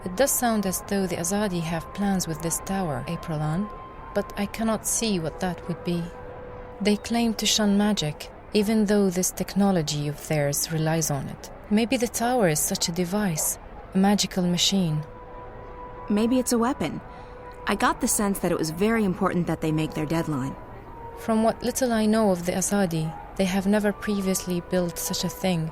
It does sound as though the Azadi have plans with this tower, Aprilan, but I cannot see what that would be. They claim to shun magic, even though this technology of theirs relies on it. Maybe the tower is such a device, a magical machine. Maybe it's a weapon. I got the sense that it was very important that they make their deadline. From what little I know of the Azadi, they have never previously built such a thing,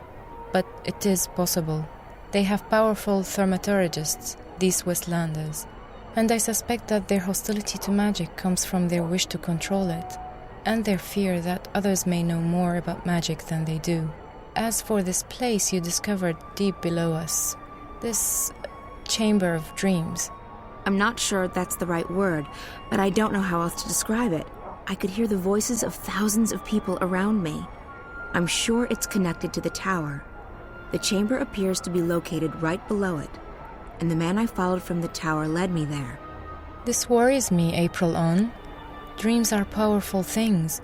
but it is possible. They have powerful thaumaturgists, these Westlanders, and I suspect that their hostility to magic comes from their wish to control it, and their fear that others may know more about magic than they do. As for this place you discovered deep below us, this chamber of dreams. I'm not sure that's the right word, but I don't know how else to describe it. I could hear the voices of thousands of people around me. I'm sure it's connected to the tower. The chamber appears to be located right below it, and the man I followed from the tower led me there. This worries me, Aprilan. Dreams are powerful things.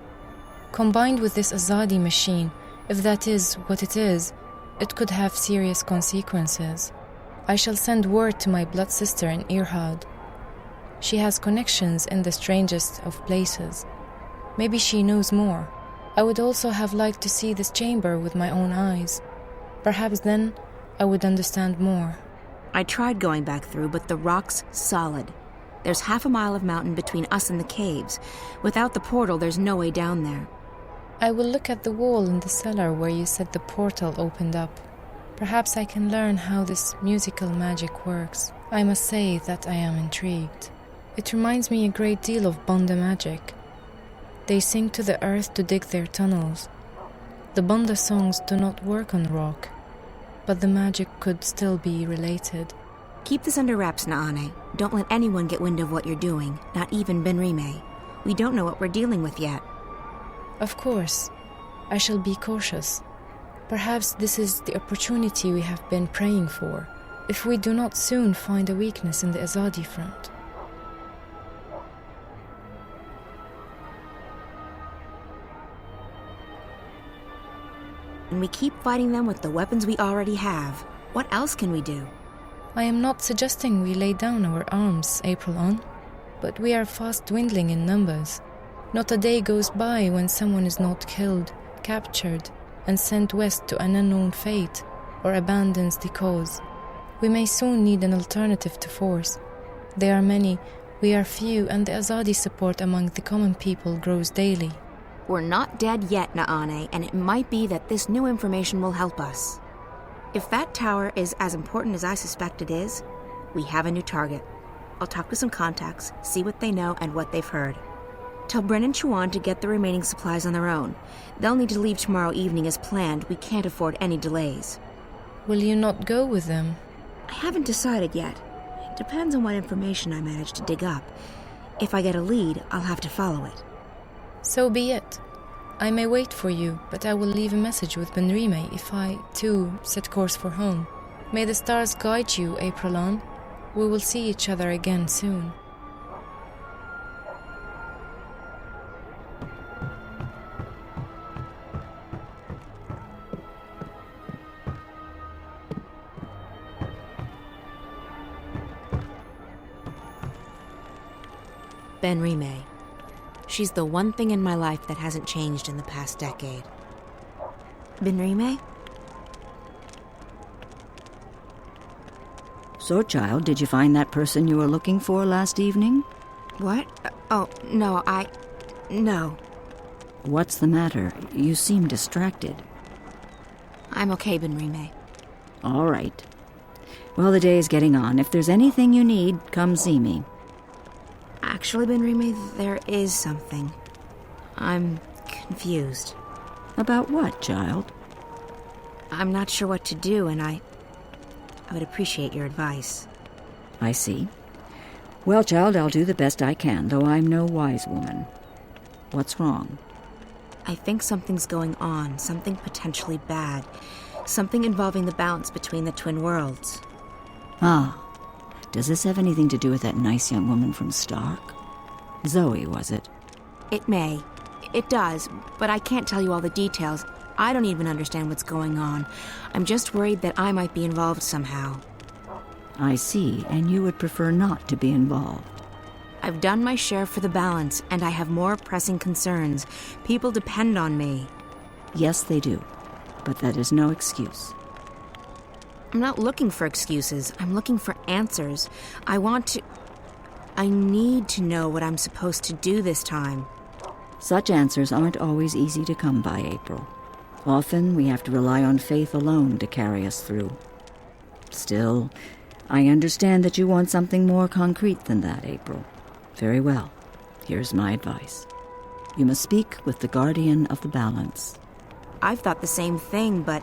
Combined with this Azadi machine, if that is what it is, it could have serious consequences. I shall send word to my blood sister in Irhad. She has connections in the strangest of places. Maybe she knows more. I would also have liked to see this chamber with my own eyes. Perhaps then I would understand more. I tried going back through, but the rock's solid. There's half a mile of mountain between us and the caves. Without the portal, there's no way down there. I will look at the wall in the cellar where you said the portal opened up. Perhaps I can learn how this musical magic works. I must say that I am intrigued. It reminds me a great deal of Banda magic. They sing to the earth to dig their tunnels. The Banda songs do not work on rock, but the magic could still be related. Keep this under wraps, Naane. Don't let anyone get wind of what you're doing, not even Benrime. We don't know what we're dealing with yet. Of course. I shall be cautious. Perhaps this is the opportunity we have been praying for, if we do not soon find a weakness in the Azadi front. And we keep fighting them with the weapons we already have. What else can we do? I am not suggesting we lay down our arms, Aprilan, but we are fast dwindling in numbers. Not a day goes by when someone is not killed, captured, and sent west to an unknown fate, or abandons the cause. We may soon need an alternative to force. They are many, we are few, and the Azadi support among the common people grows daily. We're not dead yet, Naane, and it might be that this new information will help us. If that tower is as important as I suspect it is, we have a new target. I'll talk to some contacts, see what they know and what they've heard. Tell Bren and Chuan to get the remaining supplies on their own. They'll need to leave tomorrow evening as planned. We can't afford any delays. Will you not go with them? I haven't decided yet. It depends on what information I manage to dig up. If I get a lead, I'll have to follow it. So be it. I may wait for you, but I will leave a message with Benrime if I, too, set course for home. May the stars guide you, Aprilan. We will see each other again soon. Benrime. She's the one thing in my life that hasn't changed in the past decade. Benrime? So, child, did you find that person you were looking for last evening? What? Oh, no, No. What's the matter? You seem distracted. I'm okay, Benrime. All right. Well, the day is getting on. If there's anything you need, come see me. Actually, Benrime, there is something. I'm confused. About what, child? I'm not sure what to do, and I would appreciate your advice. I see. Well, child, I'll do the best I can, though I'm no wise woman. What's wrong? I think something's going on, something potentially bad. Something involving the balance between the twin worlds. Ah. Does this have anything to do with that nice young woman from Stark? Zoe, was it? It may. It does, but I can't tell you all the details. I don't even understand what's going on. I'm just worried that I might be involved somehow. I see, and you would prefer not to be involved. I've done my share for the balance, and I have more pressing concerns. People depend on me. Yes, they do, but that is no excuse. I'm not looking for excuses. I'm looking for answers. I need to know what I'm supposed to do this time. Such answers aren't always easy to come by, April. Often we have to rely on faith alone to carry us through. Still, I understand that you want something more concrete than that, April. Very well. Here's my advice. You must speak with the guardian of the balance. I've thought the same thing, but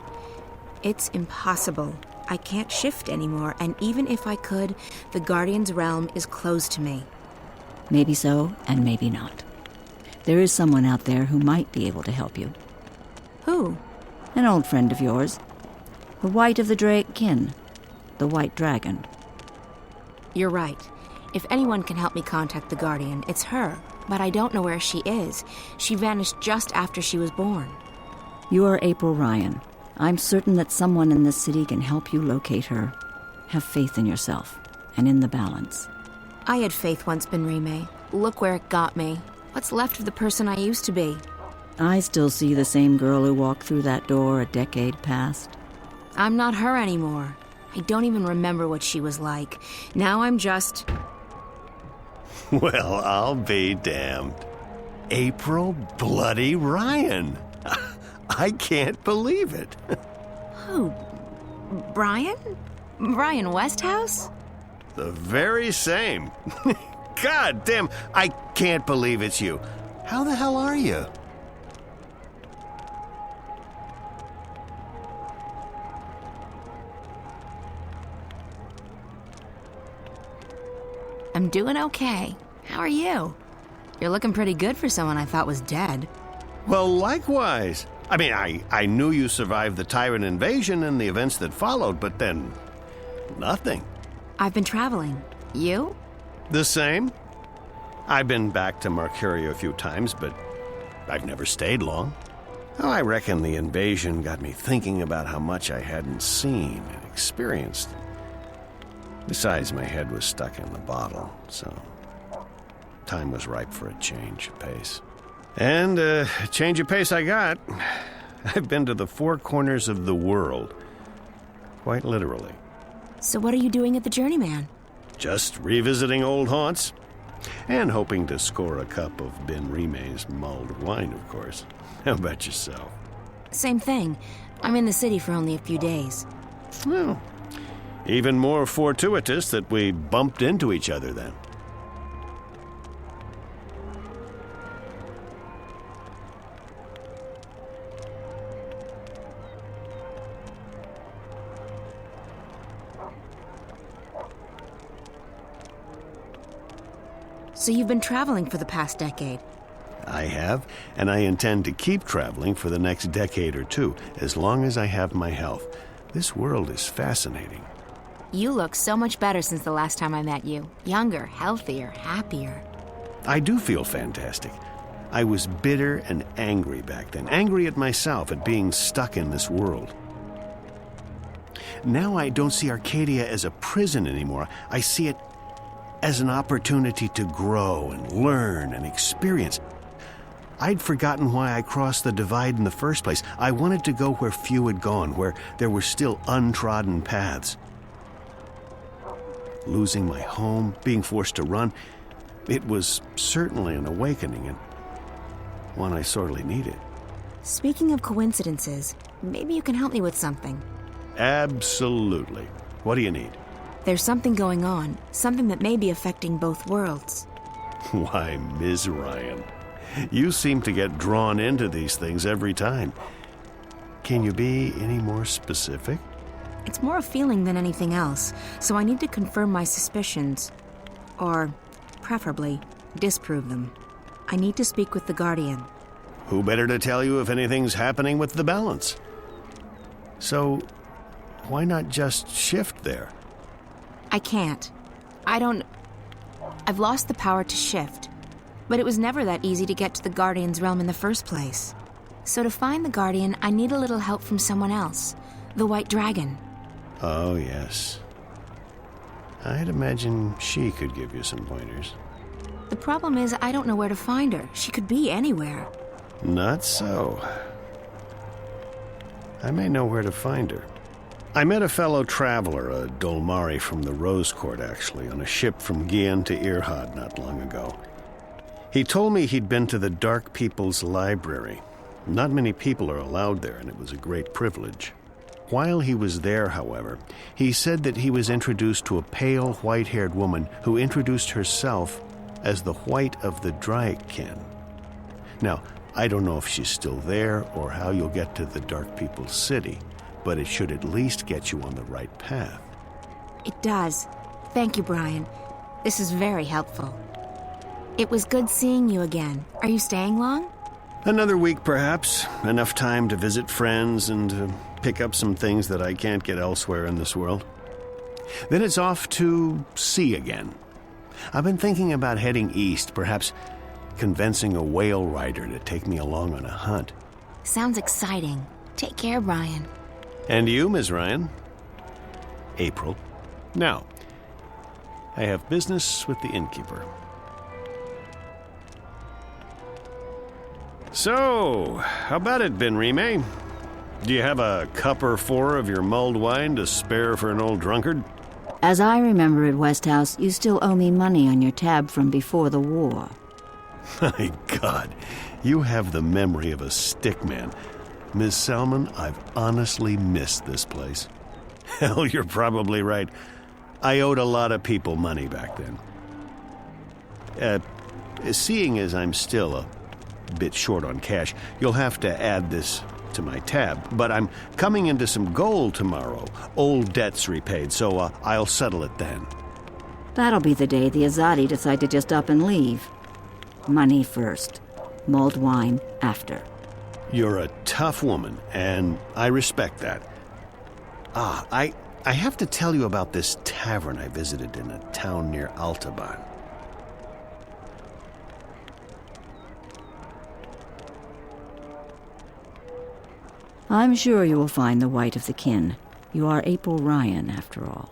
it's impossible. I can't shift anymore, and even if I could, the Guardian's realm is closed to me. Maybe so, and maybe not. There is someone out there who might be able to help you. Who? An old friend of yours. The White of the Kin. The White Dragon. You're right. If anyone can help me contact the Guardian, it's her. But I don't know where she is. She vanished just after she was born. You are April Ryan. I'm certain that someone in this city can help you locate her. Have faith in yourself, and in the balance. I had faith once, Benrime. Look where it got me. What's left of the person I used to be? I still see the same girl who walked through that door a decade past. I'm not her anymore. I don't even remember what she was like. Now I'm just... Well, I'll be damned. April bloody Ryan. I can't believe it. Who? Brian? Brian Westhouse? The very same. God damn, I can't believe it's you. How the hell are you? I'm doing okay. How are you? You're looking pretty good for someone I thought was dead. Well, likewise. I mean, I knew you survived the Tyrant invasion and the events that followed, but then... nothing. I've been traveling. You? The same. I've been back to Mercuria a few times, but I've never stayed long. Oh, I reckon the invasion got me thinking about how much I hadn't seen and experienced. Besides, my head was stuck in the bottle, so time was ripe for a change of pace. And a change of pace I got. I've been to the four corners of the world, quite literally. So what are you doing at the Journeyman? Just revisiting old haunts, and hoping to score a cup of Benrime's mulled wine, of course. How about yourself? Same thing. I'm in the city for only a few days. Well, even more fortuitous that we bumped into each other then. So you've been traveling for the past decade? I have, and I intend to keep traveling for the next decade or two, as long as I have my health. This world is fascinating. You look so much better since the last time I met you. Younger, healthier, happier. I do feel fantastic. I was bitter and angry back then, angry at myself at being stuck in this world. Now I don't see Arcadia as a prison anymore. I see it as an opportunity to grow and learn and experience. I'd forgotten why I crossed the divide in the first place. I wanted to go where few had gone, where there were still untrodden paths. Losing my home, being forced to run, it was certainly an awakening, and one I sorely needed. Speaking of coincidences, maybe you can help me with something. Absolutely. What do you need? There's something going on, something that may be affecting both worlds. Why, Ms. Ryan, you seem to get drawn into these things every time. Can you be any more specific? It's more a feeling than anything else, so I need to confirm my suspicions. Or, preferably, disprove them. I need to speak with the Guardian. Who better to tell you if anything's happening with the balance? So, why not just shift there? I can't. I've lost the power to shift. But it was never that easy to get to the Guardian's realm in the first place. So to find the Guardian, I need a little help from someone else. The White Dragon. Oh, yes. I'd imagine she could give you some pointers. The problem is I don't know where to find her. She could be anywhere. Not so. I may know where to find her. I met a fellow traveler, a Dolmari from the Rose Court, actually, on a ship from Gien to Irhad not long ago. He told me he'd been to the Dark People's Library. Not many people are allowed there, and it was a great privilege. While he was there, however, he said that he was introduced to a pale, white-haired woman who introduced herself as the White of the Dryken. Now, I don't know if she's still there or how you'll get to the Dark People's City, but it should at least get you on the right path. It does. Thank you, Brian. This is very helpful. It was good seeing you again. Are you staying long? Another week, perhaps. Enough time to visit friends and to pick up some things that I can't get elsewhere in this world. Then it's off to sea again. I've been thinking about heading east, perhaps convincing a whale rider to take me along on a hunt. Sounds exciting. Take care, Brian. And you, Ms. Ryan? April. Now, I have business with the innkeeper. So, how about it, Benrime? Do you have a cup or four of your mulled wine to spare for an old drunkard? As I remember at Westhouse, you still owe me money on your tab from before the war. My God, you have the memory of a stickman. Miss Selman, I've honestly missed this place. Hell, you're probably right. I owed a lot of people money back then. Seeing as I'm still a bit short on cash, you'll have to add this to my tab. But I'm coming into some gold tomorrow. Old debts repaid, so I'll settle it then. That'll be the day the Azadi decide to just up and leave. Money first. Mulled wine after. You're a tough woman, and I respect that. I have to tell you about this tavern I visited in a town near Altaban. I'm sure you will find the White of the Kin. You are April Ryan, after all.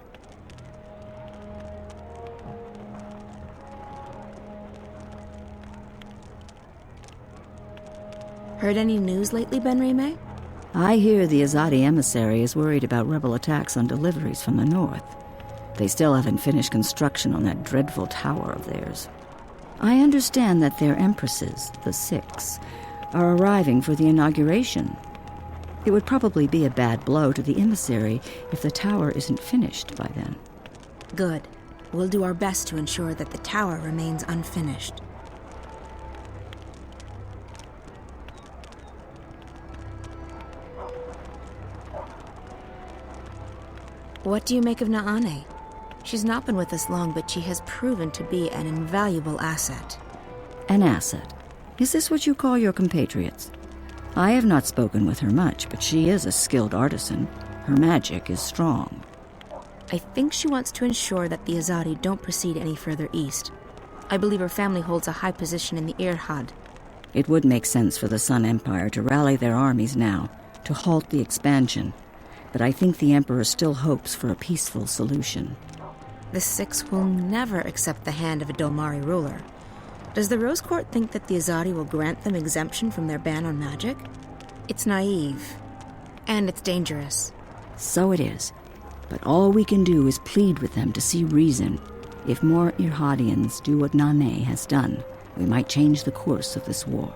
Heard any news lately, Benrime? I hear the Azadi emissary is worried about rebel attacks on deliveries from the north. They still haven't finished construction on that dreadful tower of theirs. I understand that their empresses, the Six, are arriving for the inauguration. It would probably be a bad blow to the emissary if the tower isn't finished by then. Good. We'll do our best to ensure that the tower remains unfinished. What do you make of Naane? She's not been with us long, but she has proven to be an invaluable asset. An asset? Is this what you call your compatriots? I have not spoken with her much, but she is a skilled artisan. Her magic is strong. I think she wants to ensure that the Azadi don't proceed any further east. I believe her family holds a high position in the Irhad. It would make sense for the Sun Empire to rally their armies now, to halt the expansion. But I think the Emperor still hopes for a peaceful solution. The Six will never accept the hand of a Dolmari ruler. Does the Rose Court think that the Azadi will grant them exemption from their ban on magic? It's naive. And it's dangerous. So it is. But all we can do is plead with them to see reason. If more Irhadians do what Naane has done, we might change the course of this war.